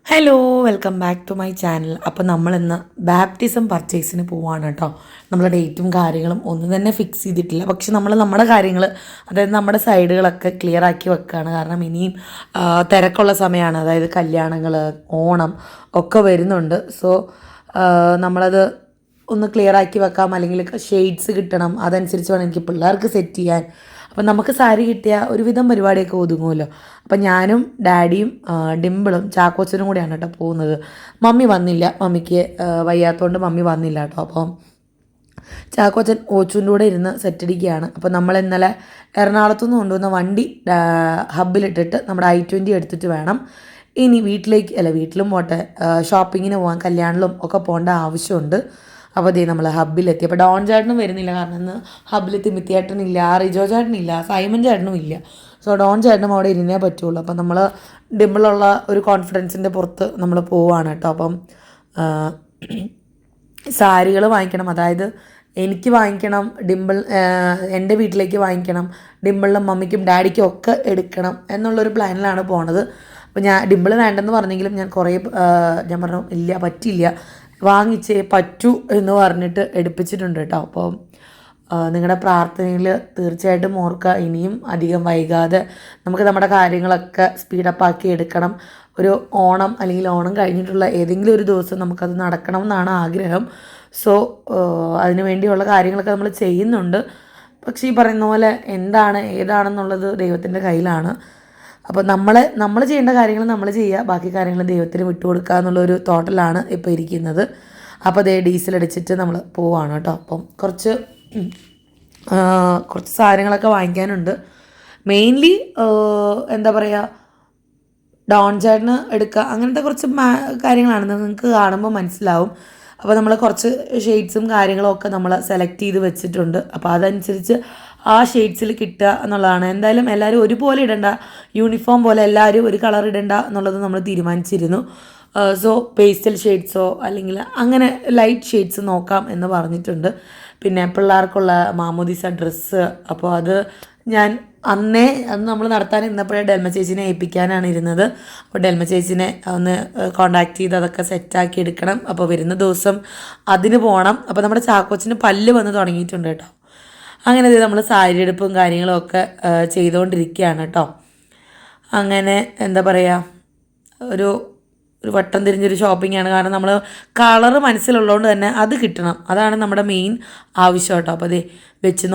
Hello welcome back to my channel. അപ്പോൾ നമ്മളിന്ന് baptism പർച്ചേസിന് പോവാണ് കേട്ടോ. നമ്മളെ ഡേറ്റും കാര്യങ്ങളും ഒന്നും തന്നെ ഫിക്സ് ചെയ്തിട്ടില്ല. പക്ഷെ നമ്മൾ നമ്മുടെ കാര്യങ്ങൾ, അതായത് നമ്മുടെ സൈഡുകളൊക്കെ ക്ലിയർ ആക്കി വെക്കുകയാണ്. കാരണം ഇനിയും തിരക്കുള്ള സമയമാണ്. അതായത് കല്യാണങ്ങൾ, ഓണം ഒക്കെ വരുന്നുണ്ട്. സോ നമ്മളത് ഒന്ന് ക്ലിയർ ആക്കി വെക്കാം. അല്ലെങ്കിൽ ഷെയ്ഡ്സ് കിട്ടണം, അതനുസരിച്ച് വേണം എനിക്ക് പിള്ളേർക്ക് സെറ്റ് ചെയ്യാൻ. അപ്പം നമുക്ക് സാരി കിട്ടിയാൽ ഒരുവിധം പരിപാടിയൊക്കെ ഒതുങ്ങുമല്ലോ. അപ്പം ഞാനും ഡാഡിയും ഡിമ്പിളും ചാക്കോച്ചനും കൂടിയാണ് കേട്ടോ പോകുന്നത്. മമ്മി വന്നില്ല, മമ്മിക്ക് വയ്യാത്തതുകൊണ്ട് മമ്മി വന്നില്ല കേട്ടോ. അപ്പം ചാക്കോച്ചൻ ഓച്ചൂൻ്റെ കൂടെ ഇരുന്ന് സെറ്റടിക്കുകയാണ്. അപ്പോൾ നമ്മൾ ഇന്നലെ എറണാകുളത്തു നിന്ന് കൊണ്ടുവന്ന വണ്ടി ഹബ്ബിലിട്ടിട്ട് നമ്മുടെ i20 എടുത്തിട്ട് വേണം ഇനി വീട്ടിലും പോട്ടെ, ഷോപ്പിങ്ങിന് പോകാൻ, കല്യാണിലും ഒക്കെ പോകേണ്ട ആവശ്യമുണ്ട്. അപ്പോൾ അതേ നമ്മൾ ഹബ്ബിലെത്തി. അപ്പോൾ ഡോൺ ചേട്ടനും വരുന്നില്ല, കാരണം ഇന്ന് ഹബ്ബിൽ തിമിത്തിയേട്ടനില്ല, റിജോ ചേട്ടനില്ല, സൈമൺ ചേട്ടനും ഇല്ല. സോ ഡോൺ ചേട്ടനും അവിടെ ഇരുന്നേ പറ്റുള്ളൂ. അപ്പം നമ്മൾ ഡിമ്പിളുള്ള ഒരു കോൺഫിഡൻസിൻ്റെ പുറത്ത് നമ്മൾ പോവുകയാണ് കേട്ടോ. അപ്പം സാരികൾ വാങ്ങിക്കണം, അതായത് എനിക്ക് വാങ്ങിക്കണം, എൻ്റെ വീട്ടിലേക്ക് വാങ്ങിക്കണം, ഡിമ്പിളിനും മമ്മിക്കും ഡാഡിക്കും ഒക്കെ എടുക്കണം എന്നുള്ളൊരു പ്ലാനിലാണ് പോണത്. അപ്പോൾ ഡിമ്പിൾ വേണ്ടെന്ന് പറഞ്ഞെങ്കിലും ഞാൻ പറഞ്ഞു ഇല്ല, പറ്റില്ല, വാങ്ങിച്ചേ പറ്റൂ എന്ന് പറഞ്ഞിട്ട് എടുപ്പിച്ചിട്ടുണ്ട് കേട്ടോ. അപ്പോൾ നിങ്ങളുടെ പ്രാർത്ഥനയിൽ തീർച്ചയായിട്ടും ഓർക്കുക, ഇനിയും അധികം വൈകാതെ നമുക്ക് നമ്മുടെ കാര്യങ്ങളൊക്കെ സ്പീഡപ്പാക്കി എടുക്കണം. ഒരു ഓണം അല്ലെങ്കിൽ ഓണം കഴിഞ്ഞിട്ടുള്ള ഏതെങ്കിലും ഒരു ദിവസം നമുക്കത് നടക്കണം എന്നാണ് ആഗ്രഹം. സോ അതിനു വേണ്ടിയുള്ള കാര്യങ്ങളൊക്കെ നമ്മൾ ചെയ്യുന്നുണ്ട്. പക്ഷേ ഈ പറയുന്ന പോലെ ഏതാണെന്നുള്ളത് ദൈവത്തിൻ്റെ കയ്യിലാണ്. അപ്പോൾ നമ്മൾ ചെയ്യേണ്ട കാര്യങ്ങൾ നമ്മൾ ചെയ്യുക, ബാക്കി കാര്യങ്ങൾ ദൈവത്തിന് വിട്ടുകൊടുക്കുക എന്നുള്ളൊരു തോട്ടലാണ് ഇപ്പോൾ ഇരിക്കുന്നത്. അപ്പോൾ അതേ ഡീസൽ അടിച്ചിട്ട് നമ്മൾ പോവാണ് കേട്ടോ. അപ്പം കുറച്ച് സാധനങ്ങളൊക്കെ വാങ്ങിക്കാനുണ്ട്. മെയിൻലി എന്താ പറയുക, ഡോൺ ചേട്ടന് എടുക്കുക, അങ്ങനത്തെ കുറച്ച് കാര്യങ്ങളാണ്, നിങ്ങൾക്ക് കാണുമ്പോൾ മനസ്സിലാവും. അപ്പോൾ നമ്മൾ കുറച്ച് ഷെയ്ഡ്സും കാര്യങ്ങളും ഒക്കെ നമ്മൾ സെലക്ട് ചെയ്ത് വെച്ചിട്ടുണ്ട്. അപ്പോൾ അതനുസരിച്ച് ആ ഷെയ്ഡ്സിൽ കിട്ടുക എന്നുള്ളതാണ്. എന്തായാലും എല്ലാവരും ഒരുപോലെ ഇടണ്ട, യൂണിഫോം പോലെ എല്ലാവരും ഒരു കളർ ഇടണ്ട എന്നുള്ളത് നമ്മൾ തീരുമാനിച്ചിരുന്നു. സോ പേസ്റ്റൽ ഷെയ്ഡ്സോ അല്ലെങ്കിൽ അങ്ങനെ ലൈറ്റ് ഷെയ്ഡ്സ് നോക്കാം എന്ന് പറഞ്ഞിട്ടുണ്ട്. പിന്നെ പിള്ളേർക്കുള്ള മാമോദിസ ഡ്രസ്സ്, അപ്പോൾ അത് ഞാൻ അന്ന് നമ്മൾ നടത്താൻ ഇരുന്നപ്പോഴേ ഡെൽമ ചേച്ചിനെ ഏൽപ്പിക്കാനാണ് ഇരുന്നത്. അപ്പോൾ ഡെൽമ ചേച്ചിനെ ഒന്ന് കോണ്ടാക്ട് ചെയ്ത് അതൊക്കെ സെറ്റാക്കി എടുക്കണം. അപ്പോൾ വരുന്ന ദിവസം അതിന് പോകണം. അപ്പോൾ നമ്മുടെ ചാക്കോച്ചിന് പല്ല് വന്ന് തുടങ്ങിയിട്ടുണ്ട് കേട്ടോ. അങ്ങനെ നമ്മൾ സാരി എടുപ്പും കാര്യങ്ങളും ഒക്കെ ചെയ്തുകൊണ്ടിരിക്കുകയാണ് കേട്ടോ. അങ്ങനെ എന്താ പറയുക, ഒരു വട്ടം തിരിഞ്ഞൊരു ഷോപ്പിംഗാണ്. കാരണം നമ്മൾ കളറ് മനസ്സിലുള്ളതുകൊണ്ട് തന്നെ അത് കിട്ടണം, അതാണ് നമ്മുടെ മെയിൻ ആവശ്യം കേട്ടോ. അപ്പോൾ അത് വെച്ച്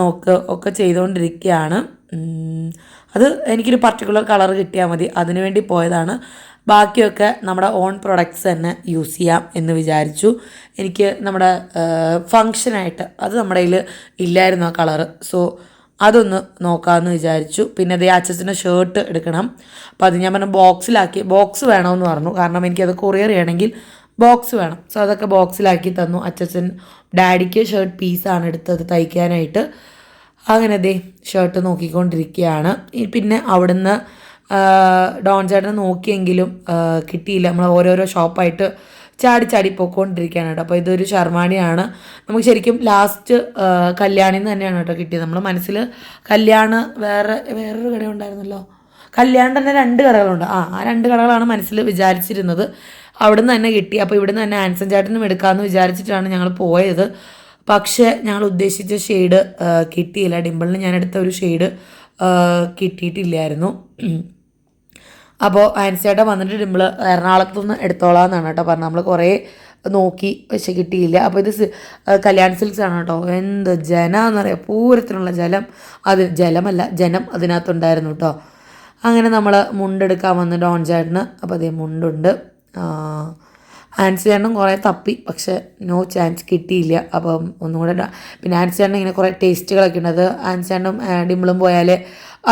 ഒക്കെ ചെയ്തുകൊണ്ടിരിക്കുകയാണ്. അത് എനിക്കൊരു പർട്ടിക്കുലർ കളർ കിട്ടിയാൽ മതി, അതിനുവേണ്ടി പോയതാണ്. ബാക്കിയൊക്കെ നമ്മുടെ ഓൺ പ്രൊഡക്ട്സ് തന്നെ യൂസ് ചെയ്യാം എന്ന് വിചാരിച്ചു. എനിക്ക് നമ്മുടെ ഫങ്ഷനായിട്ട് അത് നമ്മുടെ കയ്യിൽ ഇല്ലായിരുന്നു ആ കളറ്. സോ അതൊന്ന് നോക്കാമെന്ന് വിചാരിച്ചു. പിന്നെ അതേ അച്ഛൻ്റെ ഷർട്ട് എടുക്കണം. അപ്പോൾ അത് ഞാൻ പറഞ്ഞു ബോക്സ് വേണമെന്ന് പറഞ്ഞു, കാരണം എനിക്കത് കൊറിയർ ചെയ്യണമെങ്കിൽ ബോക്സ് വേണം. സോ അതൊക്കെ ബോക്സിലാക്കി തന്നു. അച്ഛൻ ഡാഡിക്ക് ഷർട്ട് പീസാണ് എടുത്തത് തയ്ക്കാനായിട്ട്. അങ്ങനെ ദേ ഷർട്ട് നോക്കിക്കൊണ്ടിരിക്കുകയാണ്. പിന്നെ അവിടുന്ന് ഡോൺ ചേട്ടനെ നോക്കിയെങ്കിലും കിട്ടിയില്ല. നമ്മൾ ഓരോരോ ഷോപ്പായിട്ട് ചാടി പോയിക്കൊണ്ടിരിക്കുകയാണ് കേട്ടോ. അപ്പോൾ ഇതൊരു ഷർവാണിയാണ്. നമുക്ക് ശരിക്കും ലാസ്റ്റ് കല്യാണിന്ന് തന്നെയാണ് കേട്ടോ കിട്ടിയത്. നമ്മൾ മനസ്സിൽ വേറൊരു കടയുണ്ടായിരുന്നല്ലോ, കല്യാണം തന്നെ 2 കടകളുണ്ട്. ആ 2 കടകളാണ് മനസ്സിൽ വിചാരിച്ചിരുന്നത്. അവിടുന്ന് തന്നെ കിട്ടി. അപ്പോൾ ഇവിടുന്ന് തന്നെ ആൻസൺ ചേട്ടനും എടുക്കാമെന്ന് വിചാരിച്ചിട്ടാണ് ഞങ്ങൾ പോയത്. പക്ഷേ ഞങ്ങൾ ഉദ്ദേശിച്ച ഷെയ്ഡ് കിട്ടിയില്ല. ഡിമ്പിളിന് ഞാൻ എടുത്ത ഒരു ഷെയ്ഡ് കിട്ടിയിട്ടില്ലായിരുന്നു. അപ്പോൾ ആൻസിയേട്ടൻ വന്നിട്ട് ഡിമ്പിൾ എറണാകുളത്തുനിന്ന് എടുത്തോളാം എന്നാണ് കേട്ടോ പറഞ്ഞത്. നമ്മൾ കുറേ നോക്കി പക്ഷെ കിട്ടിയില്ല. അപ്പോൾ ഇത് കല്യാൺ സിൽക്സ് ആണ് കേട്ടോ. എന്ത് ജനമെന്നറിയാം, പൂരത്തിനുള്ള ജനം അതിനകത്തുണ്ടായിരുന്നു കേട്ടോ. അങ്ങനെ നമ്മൾ മുണ്ടെടുക്കാൻ വന്ന് ഡോൺ ചേട്ടന്. അപ്പോൾ അതേ മുണ്ടുണ്ട്. ആൻസി ചേട്ടനും കുറേ തപ്പി, പക്ഷെ നോ ചാൻസ് കിട്ടിയില്ല. അപ്പം ഒന്നുകൂടെ പിന്നെ ആൻസി ചേട്ടൻ ഇങ്ങനെ കുറേ ടേസ്റ്റുകളൊക്കെ ഉണ്ട്. അത് ആൻസി ചേട്ടനും ഡിമ്പിളും പോയാലേ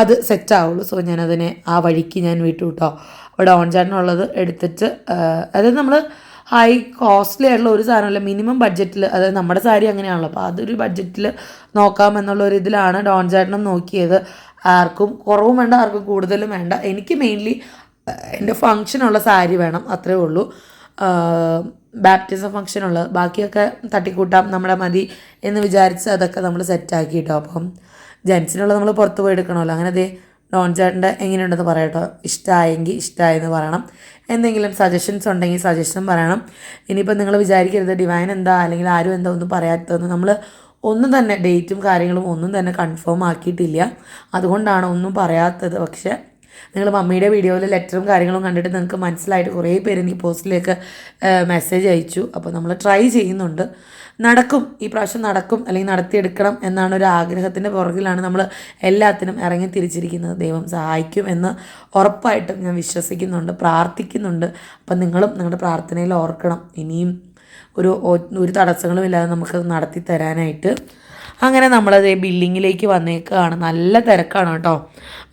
അത് സെറ്റ് ആവുള്ളൂ. സോ ഞാനതിനെ ആ വഴിക്ക് ഞാൻ വിട്ടു കേട്ടോ. അപ്പോൾ ഡോൺ ചേട്ടനുള്ളത് എടുത്തിട്ട്, അതായത് നമ്മൾ ഹൈ കോസ്റ്റ്ലി ആയിട്ടുള്ള ഒരു സാധനമല്ല, മിനിമം ബഡ്ജറ്റിൽ, അതായത് നമ്മുടെ സാരി അങ്ങനെയാണല്ലോ, അപ്പോൾ അതൊരു ബഡ്ജറ്റിൽ നോക്കാം എന്നുള്ളൊരു ഇതിലാണ് ഡോൺ ചേട്ടനും നോക്കിയത്. ആർക്കും കുറവും വേണ്ട, ആർക്കും കൂടുതലും വേണ്ട. എനിക്ക് മെയിൻലി എൻ്റെ ഫങ്ഷനുള്ള സാരി വേണം, അത്രേ ഉള്ളൂ. ബാപ്റ്റിസം ഫങ്ഷനുള്ളത്, ബാക്കിയൊക്കെ തട്ടിക്കൂട്ടാം, നമ്മുടെ മതി എന്ന് വിചാരിച്ച് അതൊക്കെ നമ്മൾ സെറ്റാക്കി കേട്ടോ. അപ്പം ജെൻസിനുള്ള നമ്മൾ പുറത്ത് പോയി എടുക്കണമല്ലോ. അങ്ങനെ ഡോൺ ചേട്ടൻ്റെ എങ്ങനെയുണ്ടെന്ന് പറയട്ടോ. ഇഷ്ടമായെങ്കിൽ ഇഷ്ടമായെന്ന് പറയണം. എന്തെങ്കിലും സജഷൻസ് ഉണ്ടെങ്കിൽ സജഷൻ പറയണം. ഇനിയിപ്പോൾ നിങ്ങൾ വിചാരിക്കരുത് ഡിവൈൻ എന്താ അല്ലെങ്കിൽ ആരും എന്താ ഒന്നും പറയാത്തതെന്ന്. നമ്മൾ ഒന്നും തന്നെ ഡേറ്റും കാര്യങ്ങളും ഒന്നും തന്നെ കൺഫേം ആക്കിയിട്ടില്ല, അതുകൊണ്ടാണ് ഒന്നും പറയാത്തത്. പക്ഷേ നിങ്ങൾ മമ്മിയുടെ വീഡിയോയിൽ ലെറ്ററും കാര്യങ്ങളും കണ്ടിട്ട് നിങ്ങൾക്ക് മനസ്സിലായിട്ട് കുറേ പേര് എനിക്ക് പോസ്റ്റിലേക്ക് മെസ്സേജ് അയച്ചു. അപ്പോൾ നമ്മൾ ട്രൈ ചെയ്യുന്നുണ്ട്, നടക്കും, ഈ പ്രാവശ്യം നടക്കും അല്ലെങ്കിൽ നടത്തിയെടുക്കണം എന്നാണ് ഒരു ആഗ്രഹത്തിൻ്റെ പുറകിലാണ് നമ്മൾ എല്ലാത്തിനും ഇറങ്ങി തിരിച്ചിരിക്കുന്നത്. ദൈവം സഹായിക്കും എന്ന് ഉറപ്പായിട്ടും ഞാൻ വിശ്വസിക്കുന്നുണ്ട്, പ്രാർത്ഥിക്കുന്നുണ്ട്. അപ്പം നിങ്ങളും നിങ്ങളുടെ പ്രാർത്ഥനയിൽ ഓർക്കണം, ഇനിയും ഒരു തടസ്സങ്ങളും ഇല്ലാതെ നമുക്ക് നടത്തി തരാനായിട്ട്. അങ്ങനെ നമ്മളത് ബില്ലിങ്ങിലേക്ക് വന്നേക്കാണ്. നല്ല തിരക്കാണ് കേട്ടോ.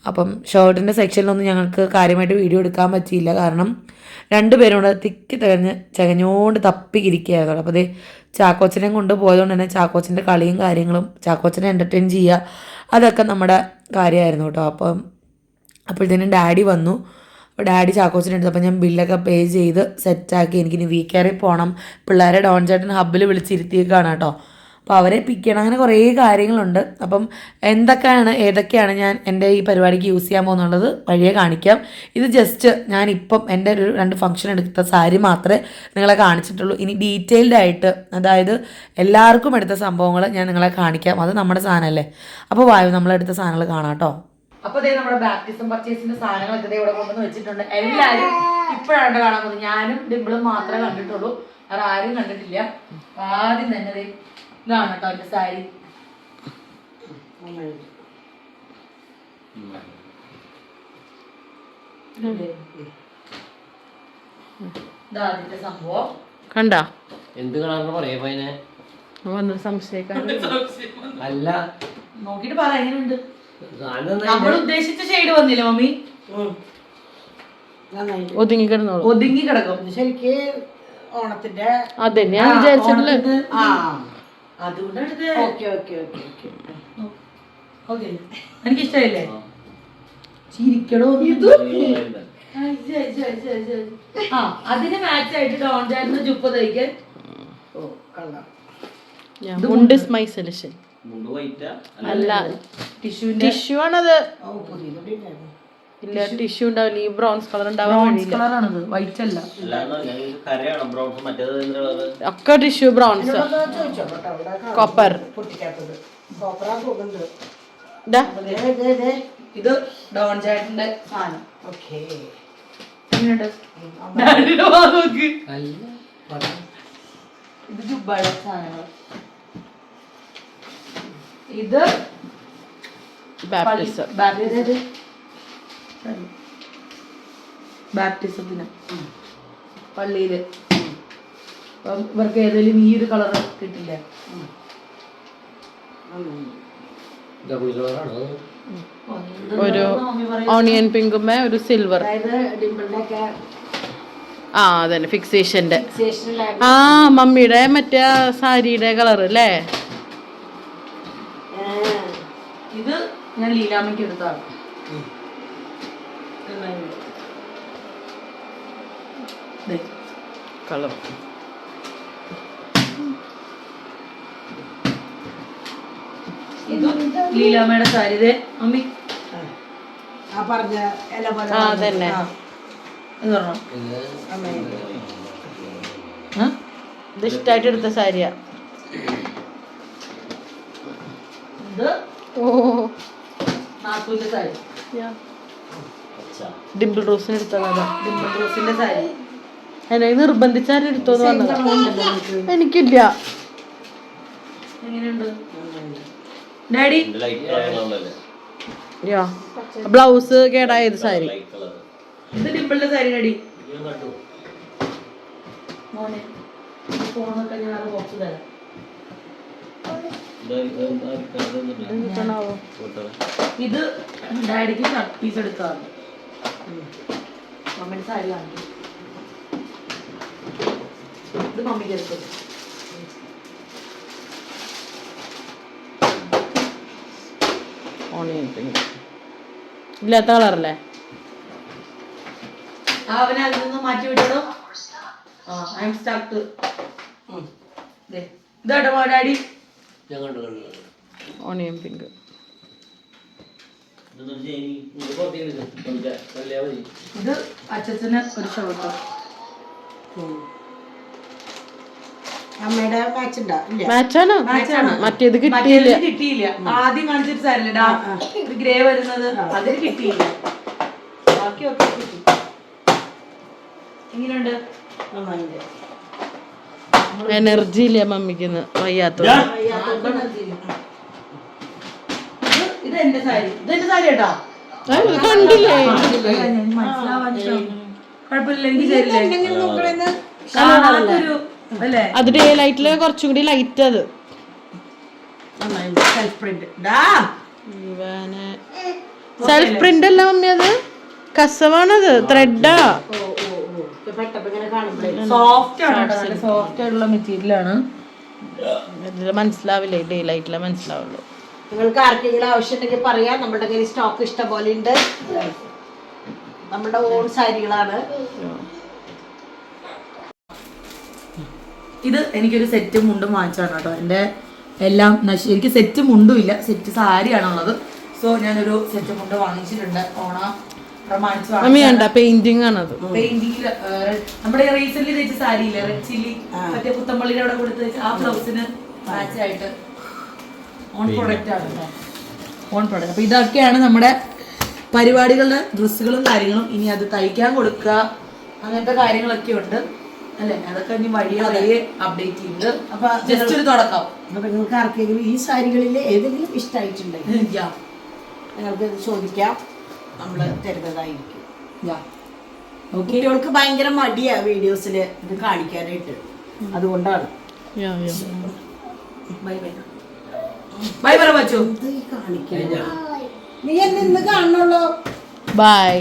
അപ്പം ഷർട്ടിൻ്റെ സെക്ഷനിലൊന്നും ഞങ്ങൾക്ക് കാര്യമായിട്ട് വീഡിയോ എടുക്കാൻ പറ്റിയില്ല, കാരണം രണ്ടുപേരും കൂടെ ചകഞ്ഞോണ്ട് തപ്പിക്കിരിക്കുകയായിരുന്നു. അപ്പോൾ അതേ ചാക്കോച്ചനെയും കൊണ്ട് പോയതുകൊണ്ട് തന്നെ ചാക്കോച്ചൻ്റെ കളിയും കാര്യങ്ങളും ചാക്കോച്ചനെ എൻ്റർടൈൻ ചെയ്യുക അതൊക്കെ നമ്മുടെ കാര്യമായിരുന്നു കേട്ടോ. അപ്പോഴത്തേനും ഡാഡി വന്നു. അപ്പോൾ ഡാഡി ചാക്കോച്ചനെ എടുത്തു. അപ്പോൾ ഞാൻ ബില്ലൊക്കെ പേ ചെയ്ത് സെറ്റാക്കി. എനിക്കിനി വീക്കേറിൽ പോകണം. പിള്ളേരെ ഡോൺ ചേട്ടൻ ഹബ്ബിൽ വിളിച്ചിരുത്തിയേക്കാണ് കേട്ടോ. അപ്പോൾ അവരെ പിക്ക് ചെയ്യണം. അങ്ങനെ കുറേ കാര്യങ്ങളുണ്ട്. അപ്പം ഏതൊക്കെയാണ് ഞാൻ എൻ്റെ ഈ പരിപാടിക്ക് യൂസ് ചെയ്യാൻ പോകുന്നുള്ളത് വഴിയെ കാണിക്കാം. ഇത് ജസ്റ്റ് ഞാനിപ്പം എൻ്റെ ഒരു 2 ഫംഗ്ഷൻ എടുത്ത സാരി മാത്രമേ നിങ്ങളെ കാണിച്ചിട്ടുള്ളൂ. ഇനി ഡീറ്റെയിൽഡ് ആയിട്ട്, അതായത് എല്ലാവർക്കും എടുത്ത സംഭവങ്ങൾ ഞാൻ നിങ്ങളെ കാണിക്കാം. അത് നമ്മുടെ സാധനമല്ലേ. അപ്പോൾ വായു നമ്മളെടുത്ത സാധനങ്ങൾ കാണാം കേട്ടോ. അപ്പോൾ ഇതേ നമ്മുടെ ബാപ്റ്റിസം പർച്ചേസിന്റെ സാധനങ്ങളൊക്കെ ഇവിടെ കൊണ്ടുവന്ന് വെച്ചിട്ടുണ്ട്. എല്ലാവരും ഇപ്പോഴാണ് കാണാൻ പോകുന്നത്. ഞാനും ഡിമ്പിളും മാത്രമേ കണ്ടിട്ടുള്ളൂ, വേറെ ആരും കണ്ടിട്ടില്ല. ആദ്യം തന്നെ ഇതാണ് കേട്ടോ എൻ്റെ സാരി. ഇതാദ്യത്തെ സംഭവം കണ്ടാ. എന്ത് കളറിന് പറയാ സംശയം അല്ല, നോക്കിട്ട് പറ എങ്ങനെയുണ്ട്. നമ്മൾ ഉദ്ദേശിച്ച ഷെയ്ഡ് വന്നില്ല മമ്മി. ഒതുങ്ങി കിടക്കും ശരിക്ക് ഓണത്തിന്റെ അതെ ഞാൻ വിചാരിച്ചിട്ടില്ല. എനിക്കിഷ്ടല്ലേ ചിരിക്കടോ. അതിന് മാച്ച് ആയിട്ട് ഡോൺ ചേട്ടന് ചുപ്പ് തയ്ക്കാൻ അല്ല ടിഷ്യൂ ആണത്. ഇല്ല ടിഷ്യൂ ഉണ്ടാവില്ല, ഈ ബ്രൗൺസ് കളർ ഉണ്ടാവാൻ വൈറ്റ് അല്ല, ഒക്കെ ടിഷ്യൂ ബ്രൗൺസ് കോപ്പർ. ഇത് ഡോൺ ചേട്ടന്റെ സാധനം. ഇത് ജുബയുടെ സാധനങ്ങൾ. ഇത് ബാപ്റ്റിസത്തിന് പള്ളിയില് ഇവർക്ക് ഏതെങ്കിലും ഈ ഒരു കളർ കിട്ടില്ല. ഒരു ഓണിയൻ പിങ്കുമേ ഒരു സിൽവർ. ആ അതന്നെ ഫിക്സേഷന്റെ. ആ മമ്മിയുടെ മറ്റേ സാരിയുടെ കളർ അല്ലേ. ഇത് ഞാൻ ലീലാമ്മയ്ക്ക് എടുത്താണ്. കളർ ഇതും ലീലാമ്മയുടെ സാരി. ഇതേ മമ്മി അതന്നെ ഇത് ഇഷ്ടായിട്ട് എടുത്ത സാരിയാ. ഇത് നാത്തൂന്റെ സാരി, ഡിംപിൾ റോസിന് എടുത്തതാണ്. ഡിംപിൾ റോസിന്റെ സാരി എന്നെ നിർബന്ധിച്ചാരും എടുത്തോന്ന് പറഞ്ഞത്. എനിക്കില്ല. എങ്ങനെയുണ്ട് ഡാഡി? ബ്ലൗസ് കേടായത് സാരി. ഇത് ഡിംപിളിന്റെ സാരി ഡാഡി. മോനെ ഫോണൊക്കെ ഞാൻ ബോക്സ് തരാം. ഇത് ഡാഡിക്ക് ഷർട്ട് പീസ് എടുക്കാറുണ്ട്. മമ്മിയുടെ സാരി കാണിക്കും. ഇത് മമ്മിക്ക് എടുത്തത്. ഇല്ലാത്ത കളറല്ലേ. അവനെ അതിൽ നിന്ന് മാറ്റി വിട്ടോ. ഇതാട്ടോ ഡാഡി ഓണിയൻ പിങ്ക്. ഇത് അച്ഛന് ഒരു ഷർട്ട്. അമ്മയുടെ മാച്ച് ഉണ്ടോ? ഇല്ല. മാച്ചാണ് മറ്റേത് കിട്ടിയില്ല. കിട്ടിയില്ല. ആദ്യം കാണിച്ചിട്ട് സാരില്ല ഗ്രേ വരുന്നത് അതിന് കിട്ടിയില്ല. ബാക്കി ഒക്കെ കിട്ടി. എങ്ങനെയുണ്ട്? നന്നായില്ലേ? എനർജി ഇല്ല മമ്മിക്ക് വയ്യാത്ത. ഇത് എന്റെ സാരി. ഇത് എന്റെ സാരി കേട്ടോ. കണ്ടില്ലേ? കുഴപ്പമില്ല, എനിക്ക് ശരിയല്ലേ? എന്തെങ്കിലും നോക്കണേന്ന് കാണാത്തൊരു അല്ലേ? അത് ഡേ ലൈറ്റില് കുറച്ചും കൂടി ലൈറ്റ് അത്. നന്നായില്ലേ? Self print. സെൽഫ് പ്രിന്റ് അല്ല മമ്മി, അത് കസവാണത്, ത്രെഡാ. പെട്ടെന്ന് ഇങ്ങനെ കാണുമ്പോഴേ സോഫ്റ്റ് ആണ് കേട്ടോ, നല്ല സോഫ്റ്റ് ആയിട്ടുള്ള മെറ്റീരിയൽ ആണ്. ഇതില് മനസ്സിലാവില്ലേ, ഡേ ലൈറ്റിലെ മനസ്സിലാവുള്ളൂ. നിങ്ങൾക്ക് ആർക്കെങ്കിലും ആവശ്യമുണ്ടെങ്കിൽ പറയാം. നമ്മുടെ കയ്യിൽ സ്റ്റോക്ക് ഇഷ്ടം പോലെ ഉണ്ട്. നമ്മുടെ ഓൺ സാരികളാണ്. ഇത് എനിക്കൊരു സെറ്റും മുണ്ടും വാങ്ങിച്ചാണ് കേട്ടോ. എൻ്റെ എല്ലാം എനിക്ക് സെറ്റ് മുണ്ടും ഇല്ല, സെറ്റ് സാരിയാണുള്ളത്. സോ ഞാനൊരു സെറ്റ് മുണ്ട് വാങ്ങിച്ചിട്ടുണ്ട്. പ്രമാണിച്ച് മമ്മി കണ്ട പെയിന്റിംഗ് ആണത്. പെയിന്റിംഗ് നമ്മുടെ റീസെന്റ് തേച്ച സാരിയില്ലേ, റെഡ് ചില്ലി, മറ്റേ പുത്തമ്പള്ളിയുടെ അവിടെ കൊടുത്ത് വെച്ച ആ ബ്ലൗസിന് മാച്ച് ആയിട്ട് ഓൺ പ്രൊഡക്റ്റ് ആണ് കേട്ടോ. Own product. അപ്പൊ ഇതൊക്കെയാണ് നമ്മുടെ പരിപാടികളുടെ ഡ്രസ്സുകളും കാര്യങ്ങളും. ഇനി അത് തയ്ക്കാൻ കൊടുക്കുക, അങ്ങനത്തെ കാര്യങ്ങളൊക്കെ ഉണ്ട് അല്ലെ? അതൊക്കെ ഇനി വഴിയെ അപ്ഡേറ്റ് ചെയ്യുന്നത്. അപ്പൊ ജസ്റ്റ് ഒരു തുടക്കം. അപ്പൊ നിങ്ങൾക്ക് ആർക്കെങ്കിലും ഈ സാരികളിൽ ഏതെങ്കിലും ഇഷ്ടമായിട്ടുണ്ടെങ്കിൽ നിങ്ങൾക്ക് ചോദിക്കാം, നമ്മൾ തരുന്നതായിരിക്കും. കുട്ടികൾക്ക് ഭയങ്കര മടിയാ വീഡിയോസിൽ ഇത് കാണിക്കാനായിട്ട്, അതുകൊണ്ടാണ്. ബൈ പറ പറ്റൂ. ഇത് കാണിക്കാൻ നീ എന്നെ ഇന്ന് കാണുള്ളൂ. ബൈ.